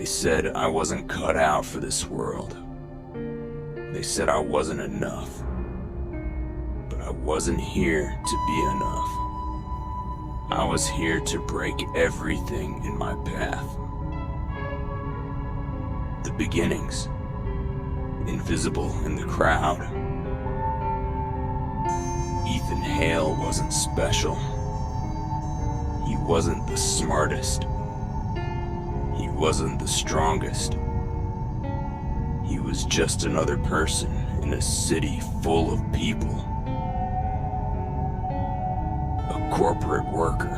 They said I wasn't cut out for this world. They said I wasn't enough. But I wasn't here to be enough. I was here to break everything in my path. The beginnings, invisible in the crowd. Ethan Hale wasn't special. He wasn't the smartest. He wasn't the strongest. He was just another person in a city full of people. A corporate worker.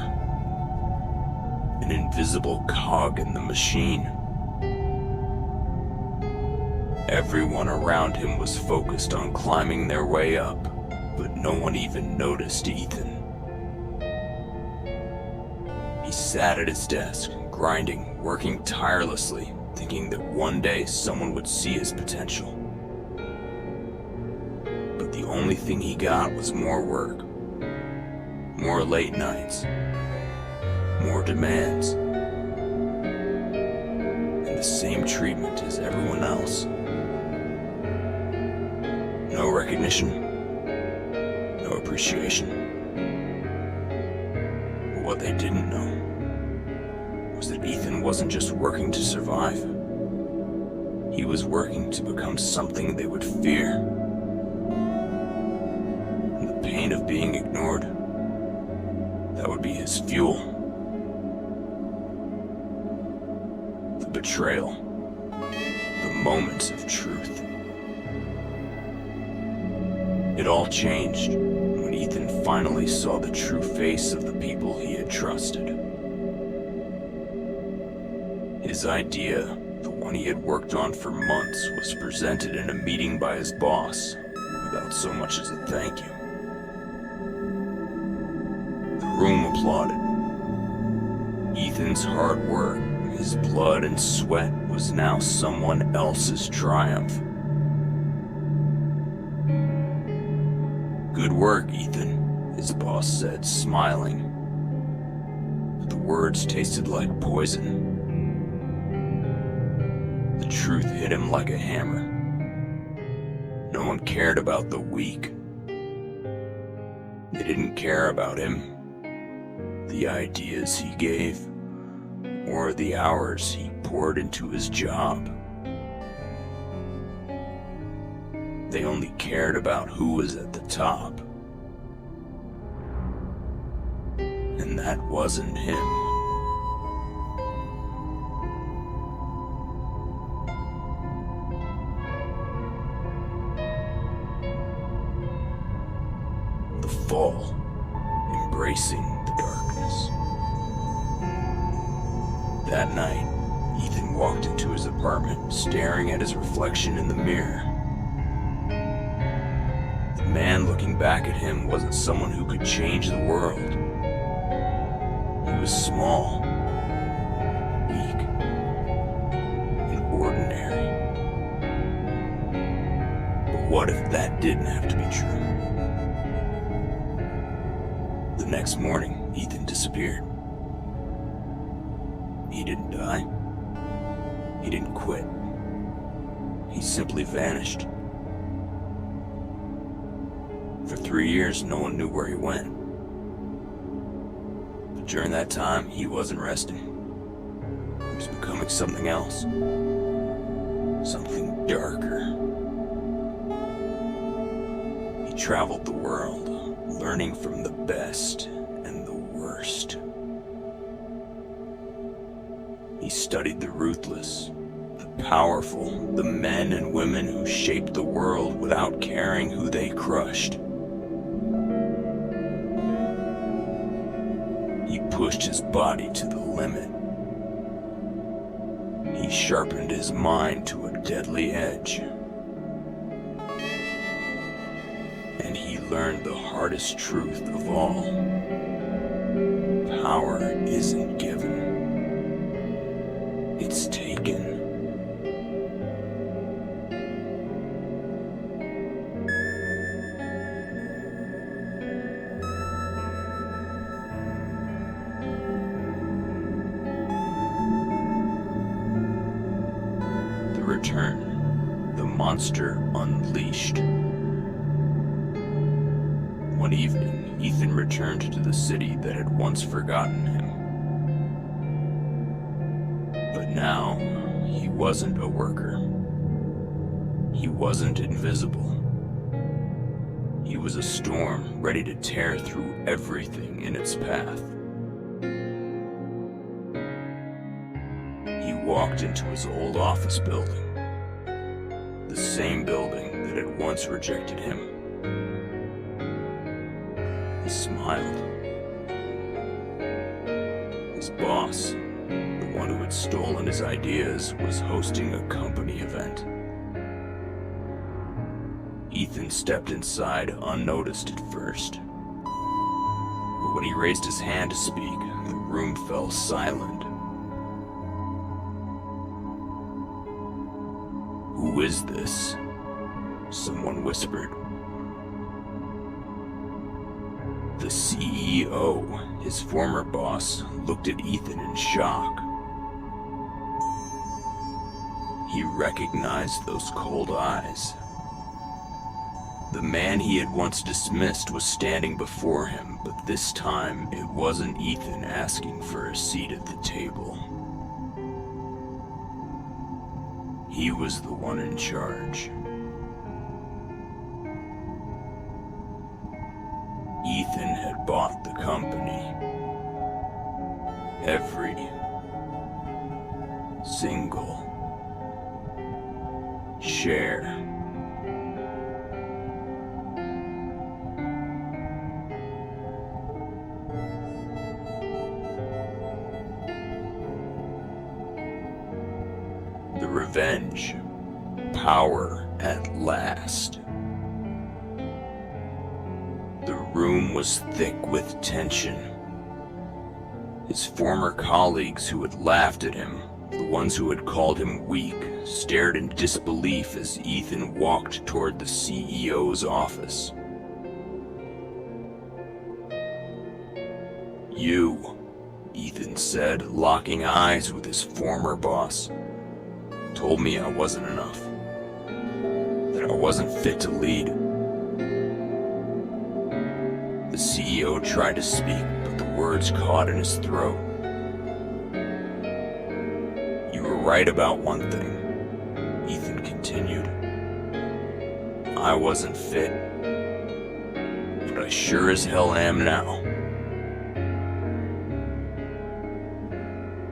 An invisible cog in the machine. Everyone around him was focused on climbing their way up, but no one even noticed Ethan. He sat at his desk, grinding, working tirelessly, thinking that one day someone would see his potential. But the only thing he got was more work, more late nights, more demands, and the same treatment as everyone else. No recognition, no appreciation. But what they didn't know was that Ethan wasn't just working to survive. He was working to become something they would fear. And the pain of being ignored, that would be his fuel. The betrayal, the moments of truth. It all changed when Ethan finally saw the true face of the people he had trusted. His idea, the one he had worked on for months, was presented in a meeting by his boss, without so much as a thank you. The room applauded. Ethan's hard work, his blood and sweat, was now someone else's triumph. "Good work, Ethan," his boss said, smiling. But the words tasted like poison. The truth hit him like a hammer. No one cared about the weak. They didn't care about him, the ideas he gave, or the hours he poured into his job. They only cared about who was at the top. And that wasn't him. The fall, embracing the darkness. That night, Ethan walked into his apartment, staring at his reflection in the mirror. The man looking back at him wasn't someone who could change the world. He was small, weak, and ordinary. But what if that didn't have to be true? The next morning, Ethan disappeared. He didn't die. He didn't quit. He simply vanished. For 3 years, no one knew where he went. But during that time, he wasn't resting. He was becoming something else. Something darker. He traveled the world, learning from the best and the worst. He studied the ruthless, the powerful, the men and women who shaped the world without caring who they crushed. He pushed his body to the limit. He sharpened his mind to a deadly edge. And he learned the hardest truth of all. Power isn't given. It's taken. return, the monster unleashed. One evening, Ethan returned to the city that had once forgotten him. But now, he wasn't a worker. He wasn't invisible. He was a storm ready to tear through everything in its path. He walked into his old office building, the same building that had once rejected him. He smiled. His boss, the one who had stolen his ideas, was hosting a company event. Ethan stepped inside unnoticed at first. But when he raised his hand to speak, the room fell silent. "Who is this?" someone whispered. The CEO, his former boss, looked at Ethan in shock. He recognized those cold eyes. The man he had once dismissed was standing before him, but this time it wasn't Ethan asking for a seat at the table. He was the one in charge. Ethan had bought the company. Every single share. The revenge. Power at last. The room was thick with tension. His former colleagues who had laughed at him, the ones who had called him weak, stared in disbelief as Ethan walked toward the CEO's office. "You," Ethan said, locking eyes with his former boss, "told me I wasn't enough, that I wasn't fit to lead." The CEO tried to speak, but the words caught in his throat. "You were right about one thing," Ethan continued. "I wasn't fit, but I sure as hell am now."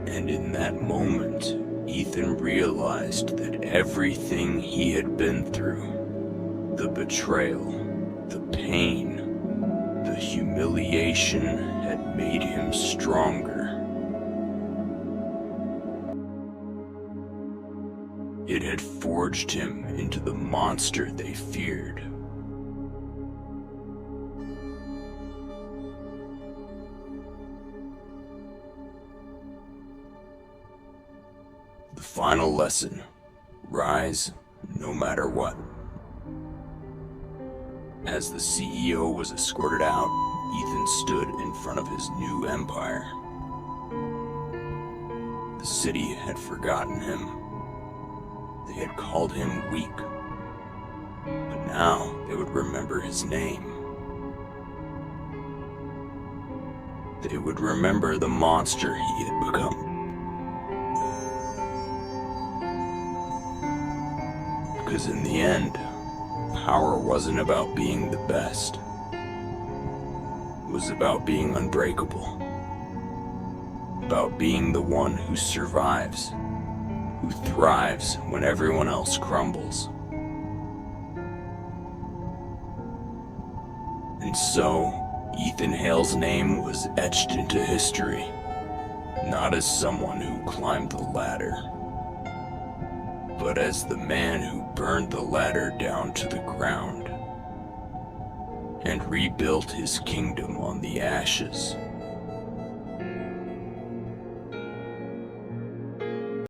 And in that moment, Ethan realized that everything he had been through, the betrayal, the pain, the humiliation, had made him stronger. It had forged him into the monster they feared. The final lesson: rise no matter what. As the CEO was escorted out, Ethan stood in front of his new empire. The city had forgotten him. They had called him weak. But now they would remember his name. They would remember the monster he had become. Because in the end, power wasn't about being the best. It was about being unbreakable. About being the one who survives, who thrives when everyone else crumbles. And so, Ethan Hale's name was etched into history, not as someone who climbed the ladder, but as the man who burned the ladder down to the ground and rebuilt his kingdom on the ashes.